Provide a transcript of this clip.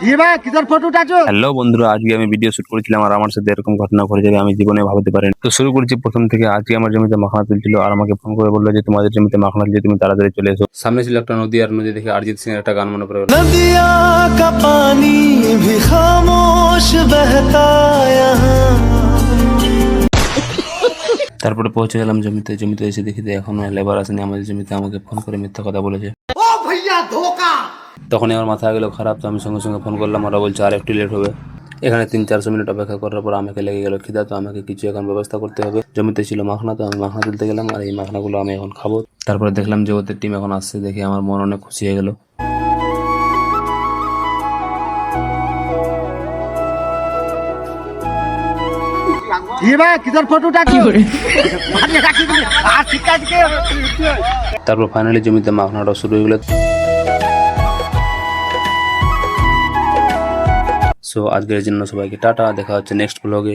Hello বন্ধুরা, আজকে আমি ভিডিও শুট করেছিলাম আর আমার সাথে এরকম ঘটনা ঘটে যাবে আমি জীবনে ভাবতে পারিনি। তো শুরু করেছি প্রথম থেকে। আজকে আমার জমিতে মাখনা তুলছিল আর আমাকে ফোন করে বললো যে তোমাদের জমিতে মাখনা তুলছে, তুমি তাড়াতাড়ি চলে এসো। সামনে ছিল একটা নদী আর নদী দেখে অরিজিৎ সিং এর একটা গান মনে পড়ে গেল। नदिया का पानी भी खामोश बहता यहाँ। তারপরে পৌঁছে গেলাম জমিতে। জমিতে এসে দেখি যে এখনো লেবার আসেনি আমাদের জমিতে। আমাকে ফোন করে মিথ্যা কথা বলেছে। তখনই আমার মাথা গেল খারাপ। তো আমি সঙ্গে সঙ্গে ফোন করলাম, ওরা বলছে আর একটু লেট হবে। এখানে 3-400 মিনিট অপেক্ষা করার পর আমাকে লেগে গেল খিদা। তো আমাকে কিছু এখন ব্যবস্থা করতে হবে। জমিতে ছিল মাখনা, তো আমি মাখনা তুলতে গেলাম আর এই মাখনাগুলো আমি এখন খাবো। তারপরে দেখলাম যে ওদের টিম এখন আসছে, দেখে আমার মন অনেক খুশি হয়ে গেল। তারপর ফাইনালি জমিতে মাখনাটা শুরু হয়ে গেল। সো আজকের জন্য সবাইকে টাটা, দেখা হচ্ছে নেক্সট ব্লগে।